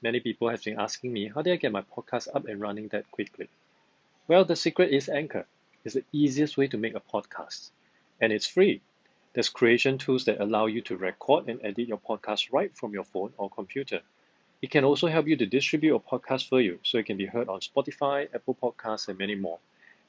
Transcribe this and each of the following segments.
Many people have been asking me, how do I get my podcast up and running that quickly? Well, the secret is Anchor. It's the easiest way to make a podcast. And it's free. There's creation tools that allow you to record and edit your podcast right from your phone or computer. It can also help you to distribute your podcast for you, so it can be heard on Spotify, Apple Podcasts, and many more.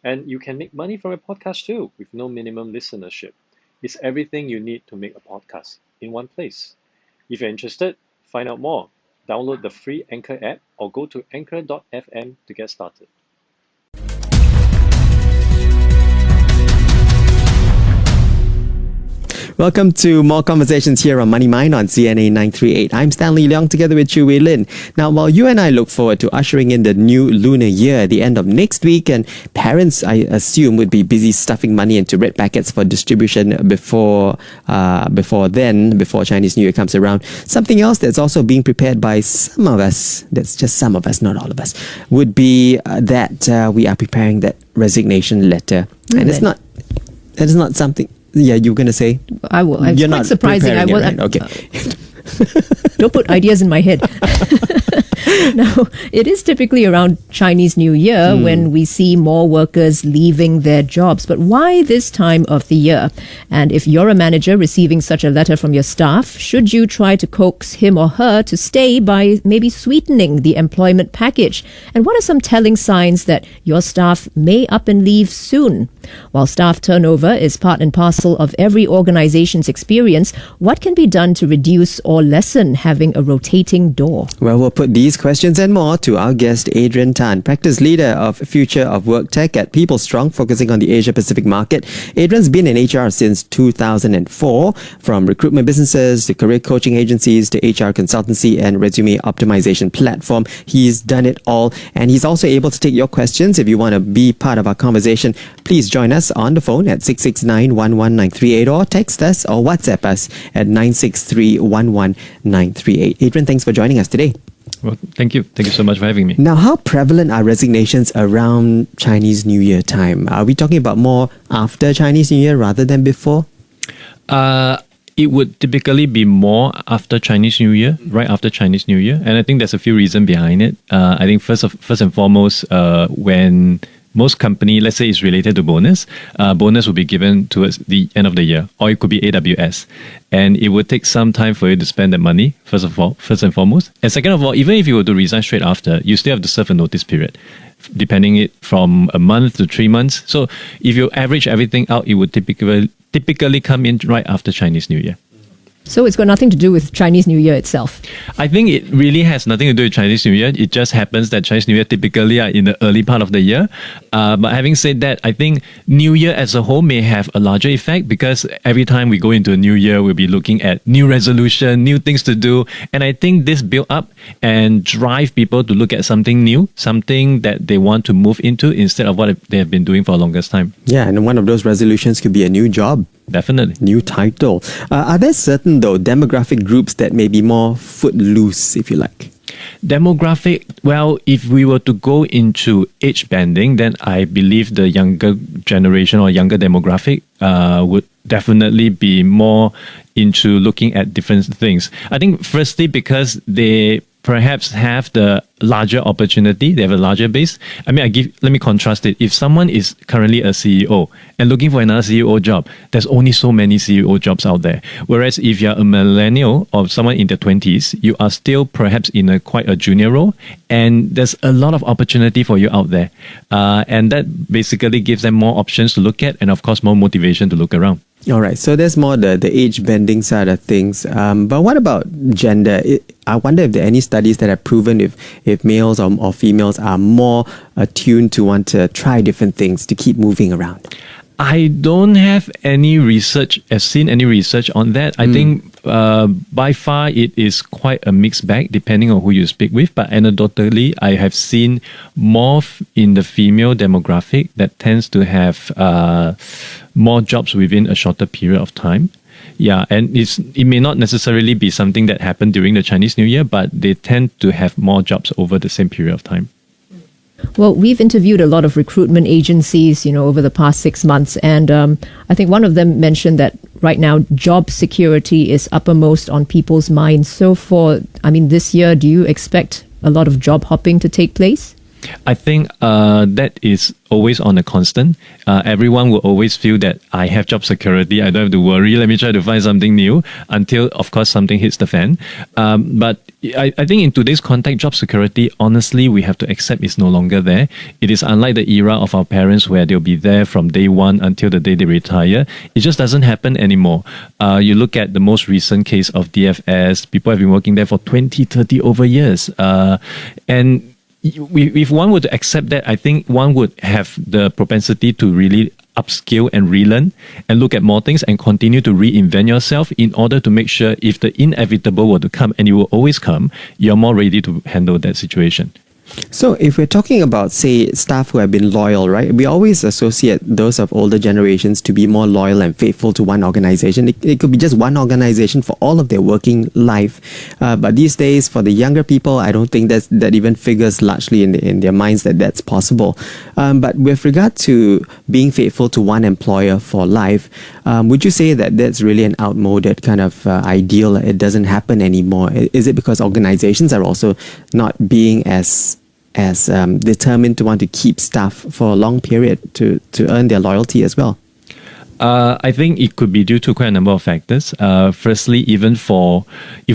And you can make money from a podcast too, with no minimum listenership. It's everything you need to make a podcast in one place. If you're interested, find out more. Download the free Anchor app or go to anchor.fm to get started. Welcome to more conversations here on Money Mind on CNA938. I'm Stanley, Leong, together with Lynn. Now, while you and I look forward to ushering in the new Lunar Year at the end of next week, and parents, I assume, would be busy stuffing money into red packets for distribution before Chinese New Year comes around, something else that's also being prepared by some of us, that's just some of us, not all of us, would be that we are preparing that resignation letter. And that is not something... Yeah, you were going to say? I will. It's You're quite not surprising. It, right? Okay. Don't put ideas in my head. Now, it is typically around Chinese New Year when we see more workers leaving their jobs. But why this time of the year? And if you're a manager receiving such a letter from your staff, should you try to coax him or her to stay by maybe sweetening the employment package? And what are some telling signs that your staff may up and leave soon? While staff turnover is part and parcel of every organization's experience, what can be done to reduce or lessen having a rotating door? Well, we'll put these questions and more to our guest, Adrian Tan, practice leader of Future of Work Tech at People Strong, focusing on the Asia-Pacific market. Adrian's been in HR since 2004, from recruitment businesses to career coaching agencies to HR consultancy and resume optimization platform. He's done it all, and he's also able to take your questions. If you want to be part of our conversation, please join us on the phone at 669-11938 or text us or WhatsApp us at 963-11938. Adrian, thanks for joining us today. Well, thank you. Thank you so much for having me. Now, how prevalent are resignations around Chinese New Year time? Are we talking about more after Chinese New Year rather than before? It would typically be more after Chinese New Year, right after Chinese New Year. And I think there's a few reasons behind it. I think first and foremost, when most company, let's say it's related to bonus will be given towards the end of the year, or it could be AWS. And it would take some time for you to spend that money, first and foremost. And second of all, even if you were to resign straight after, you still have to serve a notice period, depending it from a month to 3 months. So if you average everything out, it would typically come in right after Chinese New Year. So it's got nothing to do with Chinese New Year itself. I think it really has nothing to do with Chinese New Year. It just happens that Chinese New Year typically are in the early part of the year. But having said that, I think New Year as a whole may have a larger effect, because every time we go into a new year, we'll be looking at new resolution, new things to do. And I think this build up and drive people to look at something new, something that they want to move into instead of what they have been doing for the longest time. Yeah, and one of those resolutions could be a new job. Definitely. New title. Are there certain, though, demographic groups that may be more footloose, if you like? Demographic, well, if we were to go into age banding, then I believe the younger generation or younger demographic would definitely be more into looking at different things. I think firstly because they perhaps have the larger opportunity, they have a larger base. I mean, let me contrast it. If someone is currently a CEO and looking for another CEO job, there's only so many CEO jobs out there. Whereas if you're a millennial or someone in their 20s, you are still perhaps in quite a junior role, and there's a lot of opportunity for you out there. And that basically gives them more options to look at, and of course more motivation to look around. All right, so there's more the age bending side of things. But what about gender? I wonder if there are any studies that have proven if males or females are more attuned to want to try different things to keep moving around. I don't have any research, I've seen any research on that. I think by far it is quite a mixed bag depending on who you speak with. But anecdotally, I have seen more in the female demographic that tends to have more jobs within a shorter period of time. Yeah, and it may not necessarily be something that happened during the Chinese New Year, but they tend to have more jobs over the same period of time. Well, we've interviewed a lot of recruitment agencies, over the past 6 months. And I think one of them mentioned that right now, job security is uppermost on people's minds. So this year, do you expect a lot of job hopping to take place? I think that is always on a constant. Everyone will always feel that I have job security. I don't have to worry. Let me try to find something new until, of course, something hits the fan. But I think in today's context, job security, honestly, we have to accept is no longer there. It is unlike the era of our parents where they'll be there from day one until the day they retire. It just doesn't happen anymore. You look at the most recent case of DFS, people have been working there for 20, 30 over years. And if one were to accept that, I think one would have the propensity to really upskill and relearn and look at more things and continue to reinvent yourself in order to make sure if the inevitable were to come, and it will always come, you're more ready to handle that situation. So if we're talking about, say, staff who have been loyal, right? We always associate those of older generations to be more loyal and faithful to one organization. It could be just one organization for all of their working life. But these days, for the younger people, I don't think that even figures largely in their minds that that's possible. But with regard to being faithful to one employer for life, would you say that that's really an outmoded kind of ideal? It doesn't happen anymore. Is it because organizations are also not being as determined to want to keep staff for a long period to earn their loyalty as well? I think it could be due to quite a number of factors. Firstly, if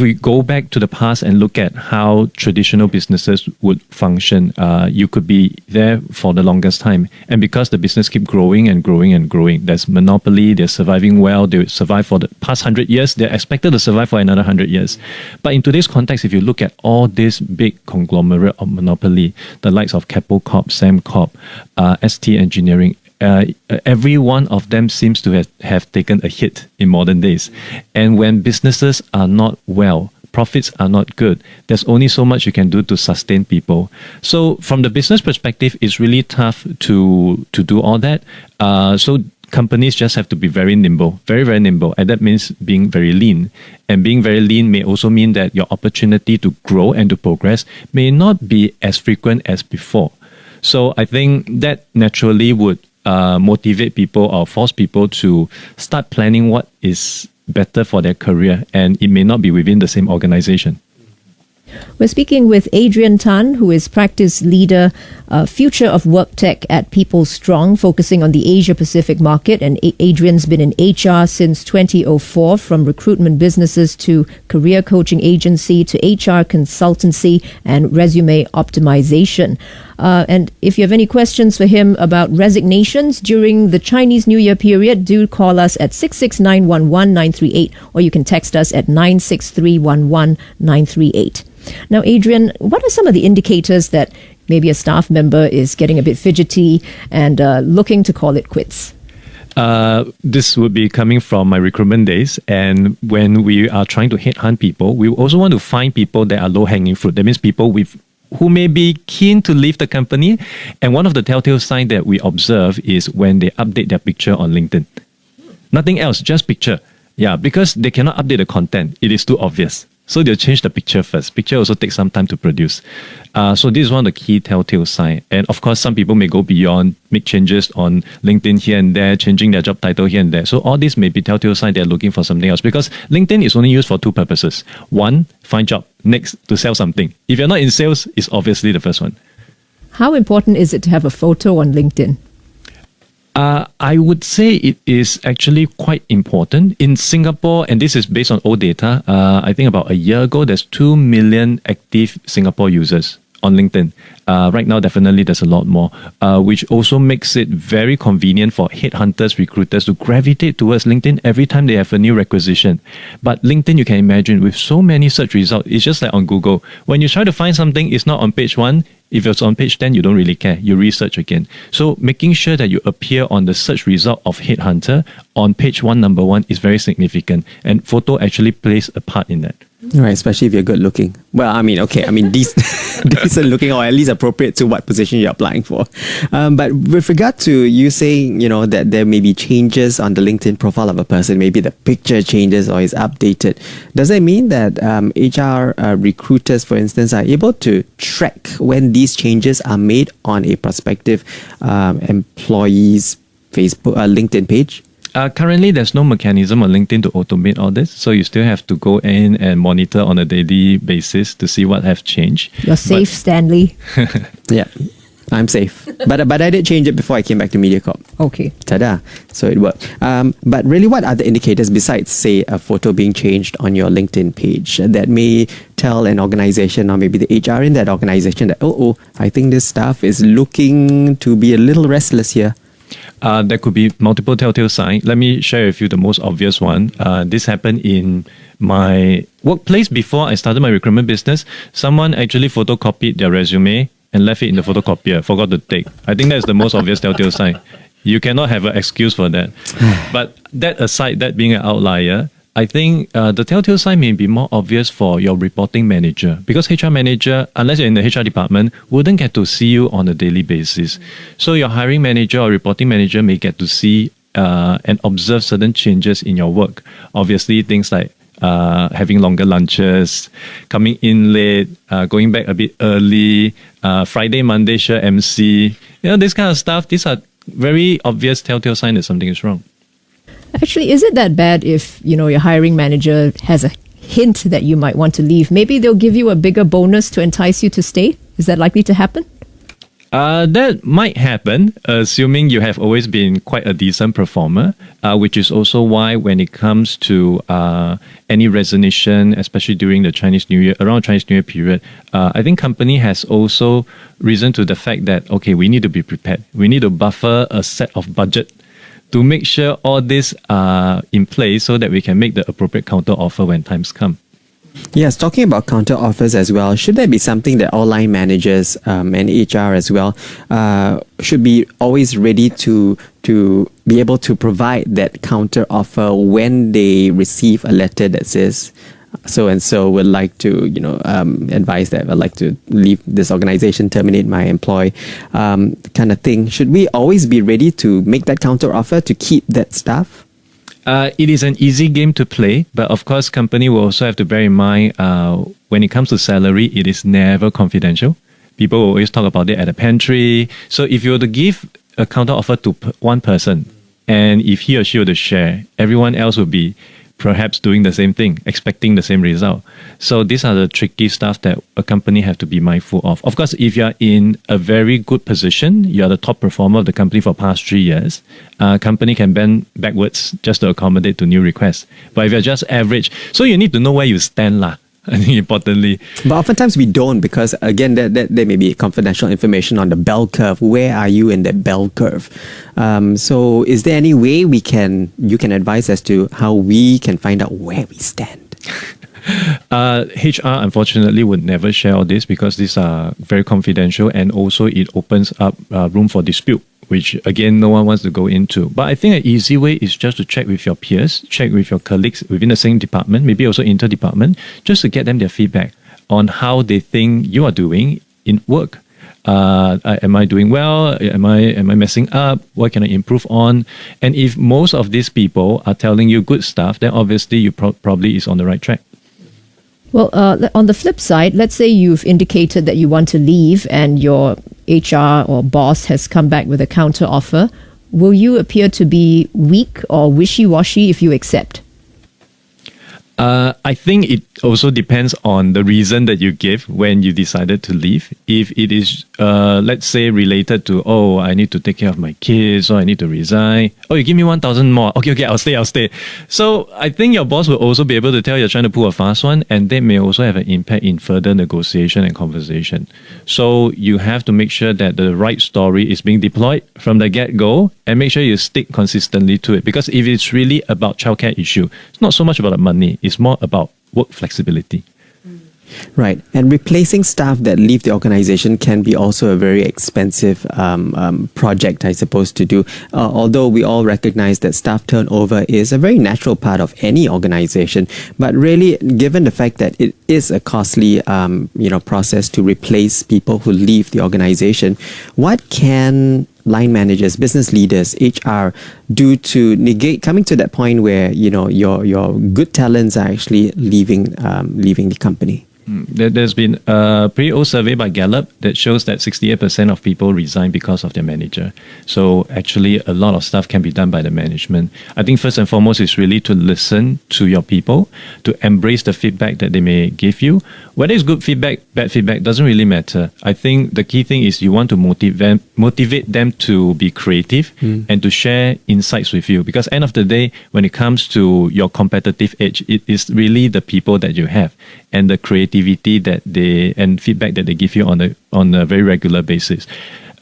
we go back to the past and look at how traditional businesses would function, you could be there for the longest time. And because the business keep growing and growing and growing, there's monopoly, they're surviving well, they survive for the past 100 years, they're expected to survive for another 100 years. But in today's context, if you look at all this big conglomerate of monopoly, the likes of Keppel Corp, Sembcorp, ST Engineering, every one of them seems to have taken a hit in modern days. And when businesses are not well, profits are not good, there's only so much you can do to sustain people. So from the business perspective, it's really tough to do all that. So companies just have to be very nimble, very, very nimble. And that means being very lean. And being very lean may also mean that your opportunity to grow and to progress may not be as frequent as before. So I think that naturally would motivate people or force people to start planning what is better for their career, and it may not be within the same organization. We're speaking with Adrian Tan, who is practice leader, future of work tech at People Strong, focusing on the Asia Pacific market. And Adrian's been in HR since 2004, from recruitment businesses to career coaching agency to HR consultancy and resume optimization. And if you have any questions for him about resignations during the Chinese New Year period, do call us at 669-11938, or you can text us at 963-11938. Now, Adrian, what are some of the indicators that maybe a staff member is getting a bit fidgety and looking to call it quits? This would be coming from my recruitment days. And when we are trying to headhunt people, we also want to find people that are low-hanging fruit. That means people who may be keen to leave the company. And one of the telltale signs that we observe is when they update their picture on LinkedIn. Nothing else, just picture. Yeah, because they cannot update the content. It is too obvious. So they'll change the picture first. Picture also takes some time to produce. So this is one of the key telltale signs. And of course, some people may go beyond, make changes on LinkedIn here and there, changing their job title here and there. So all this may be telltale signs they're looking for something else, because LinkedIn is only used for two purposes. One, find job. Next, to sell something. If you're not in sales, it's obviously the first one. How important is it to have a photo on LinkedIn? I would say it is actually quite important. In Singapore, and this is based on old data, I think about a year ago, there's 2 million active Singapore users on LinkedIn. Right now, definitely there's a lot more, which also makes it very convenient for headhunters, recruiters to gravitate towards LinkedIn every time they have a new requisition. But LinkedIn, you can imagine, with so many search results, it's just like on Google. When you try to find something, it's not on page 1. If it's on page 10, you don't really care. You research again. So making sure that you appear on the search result of Headhunter on page 1, number 1 is very significant. And photo actually plays a part in that. Right, especially if you're good looking. Well, I mean, okay, decent looking, or at least appropriate to what position you're applying for. But with regard to you saying, that there may be changes on the LinkedIn profile of a person, maybe the picture changes or is updated. Does that mean that HR recruiters, for instance, are able to track when these changes are made on a prospective employee's Facebook, LinkedIn page? Currently, there's no mechanism on LinkedIn to automate all this, so you still have to go in and monitor on a daily basis to see what have changed. You're safe, Stanley. Yeah, I'm safe. But I did change it before I came back to MediaCorp. Okay. Ta-da. So it worked. But really, what are the indicators besides, say, a photo being changed on your LinkedIn page that may tell an organization or maybe the HR in that organization that, I think this staff is looking to be a little restless here? There could be multiple telltale signs. Let me share with you the most obvious one. This happened in my workplace before I started my recruitment business. Someone actually photocopied their resume and left it in the photocopier, forgot to take. I think that's the most obvious telltale sign. You cannot have an excuse for that. But that aside, that being an outlier, I think the telltale sign may be more obvious for your reporting manager, because HR manager, unless you're in the HR department, wouldn't get to see you on a daily basis. So your hiring manager or reporting manager may get to see and observe certain changes in your work. Obviously, things like having longer lunches, coming in late, going back a bit early, Friday, Monday, sure MC, this kind of stuff. These are very obvious telltale signs that something is wrong. Actually, is it that bad if, your hiring manager has a hint that you might want to leave? Maybe they'll give you a bigger bonus to entice you to stay? Is that likely to happen? That might happen, assuming you have always been quite a decent performer, which is also why when it comes to any resignation, especially during the Chinese New Year, around Chinese New Year period, I think company has also risen to the fact that, okay, we need to be prepared. We need to buffer a set of budget to make sure all this are in place so that we can make the appropriate counter offer when times come. Yes, talking about counter offers as well, should there be something that all line managers and HR as well should be always ready to be able to provide that counter offer when they receive a letter that says so and so would like to advise that I'd like to leave this organization, terminate my employee, kind of thing? Should we always be ready to make that counter offer to keep that staff? It is an easy game to play, but of course, company will also have to bear in mind when it comes to salary, it is never confidential. People will always talk about it at a pantry. So if you were to give a counter offer to one person, and if he or she were to share, everyone else would be perhaps doing the same thing, expecting the same result. So these are the tricky stuff that a company have to be mindful of. Of course, if you're in a very good position, you're the top performer of the company for past 3 years, company can bend backwards just to accommodate to new requests. But if you're just average, so you need to know where you stand lah. I think importantly. But oftentimes we don't, because again, there may be confidential information on the bell curve. Where are you in that bell curve? So is there any way you can advise as to how we can find out where we stand? HR unfortunately would never share all this because these are very confidential, and also it opens up room for dispute, which again no one wants to go into. But I think an easy way is just to check with your peers, check with your colleagues within the same department, maybe also inter-department, just to get them their feedback on how they think you are doing in work. Am I doing well? Am I messing up? What can I improve on? And if most of these people are telling you good stuff, then obviously you probably is on the right track. Well, on the flip side, let's say you've indicated that you want to leave and your HR or boss has come back with a counter offer. Will you appear to be weak or wishy-washy if you accept? I think it also depends on the reason that you give when you decided to leave. If it is, let's say, related to, I need to take care of my kids, or I need to resign. You give me 1,000 more. Okay, I'll stay. So I think your boss will also be able to tell you're trying to pull a fast one, and that may also have an impact in further negotiation and conversation. So you have to make sure that the right story is being deployed from the get-go, and make sure you stick consistently to it. Because if it's really about childcare issue, it's not so much about the money. It's more about work flexibility. Right. And replacing staff that leave the organization can be also a very expensive project, I suppose, to do. Although we all recognize that staff turnover is a very natural part of any organization. But really, given the fact that it is a costly process to replace people who leave the organization, what can line managers, business leaders, HR do to negate coming to that point where your good talents are actually leaving the company? There's been a pretty old survey by Gallup that shows that 68% of people resign because of their manager. So actually, a lot of stuff can be done by the management. I think first and foremost is really to listen to your people, to embrace the feedback that they may give you. Whether it's good feedback, bad feedback, doesn't really matter. I think the key thing is you want to motivate them to be creative and to share insights with you. Because end of the day, when it comes to your competitive edge, it is really the people that you have and the creativity and feedback that they give you on a very regular basis.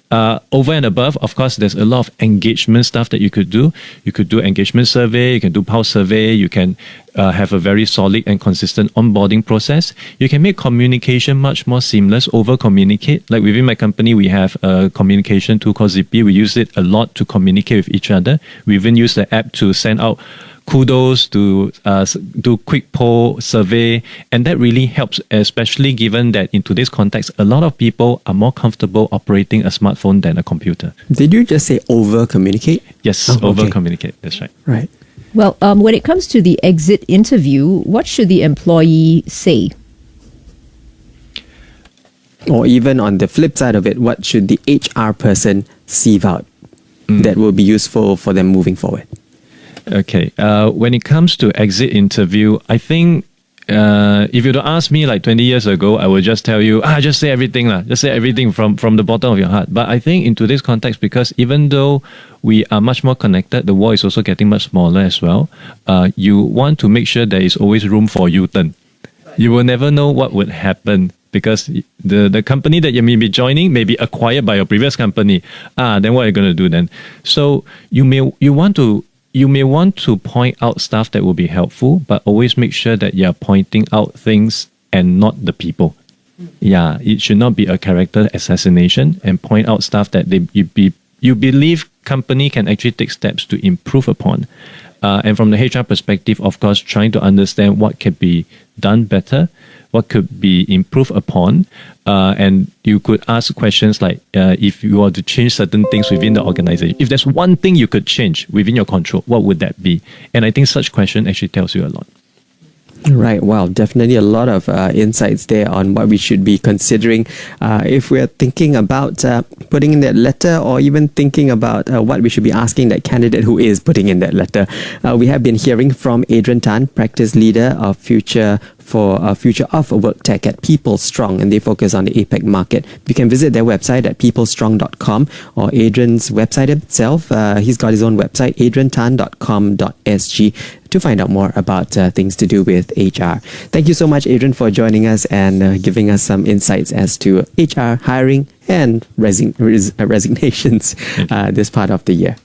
Over and above, of course, there's a lot of engagement stuff that you could do. You could do engagement survey, you can do pulse survey, you can have a very solid and consistent onboarding process. You can make communication much more seamless, over-communicate. Like within my company, we have a communication tool called Zippy. We use it a lot to communicate with each other. We even use the app to send out kudos, to do quick poll survey, and that really helps, especially given that in today's context, a lot of people are more comfortable operating a smartphone than a computer. Did you just say over-communicate? Yes, okay. Over-communicate, that's right. Right. Well, when it comes to the exit interview, what should the employee say? Or even on the flip side of it, what should the HR person sieve out that will be useful for them moving forward? Okay. When it comes to exit interview, I think if you were to ask me like 20 years ago, I would just tell you, just say everything. Just say everything from the bottom of your heart. But I think in today's context, because even though we are much more connected, the world is also getting much smaller as well. You want to make sure there is always room for U-turn. You will never know what would happen, because the company that you may be joining may be acquired by your previous company. Then what are you going to do then? So you may want to point out stuff that will be helpful, but always make sure that you're pointing out things and not the people. Yeah, it should not be a character assassination, and point out stuff that you believe company can actually take steps to improve upon. And from the HR perspective, of course, trying to understand what can be done better, what could be improved upon. And you could ask questions like, if you were to change certain things within the organization, if there's one thing you could change within your control, what would that be? And I think such question actually tells you a lot. Right. Wow. Definitely a lot of insights there on what we should be considering if we're thinking about putting in that letter, or even thinking about what we should be asking that candidate who is putting in that letter. We have been hearing from Adrian Tan, practice leader of Future of Work Tech at People Strong, and they focus on the APAC market. You can visit their website at peoplestrong.com, or Adrian's website itself. He's got his own website, adriantan.com.sg, to find out more about things to do with HR. Thank you so much, Adrian, for joining us and giving us some insights as to HR hiring and resignations this part of the year.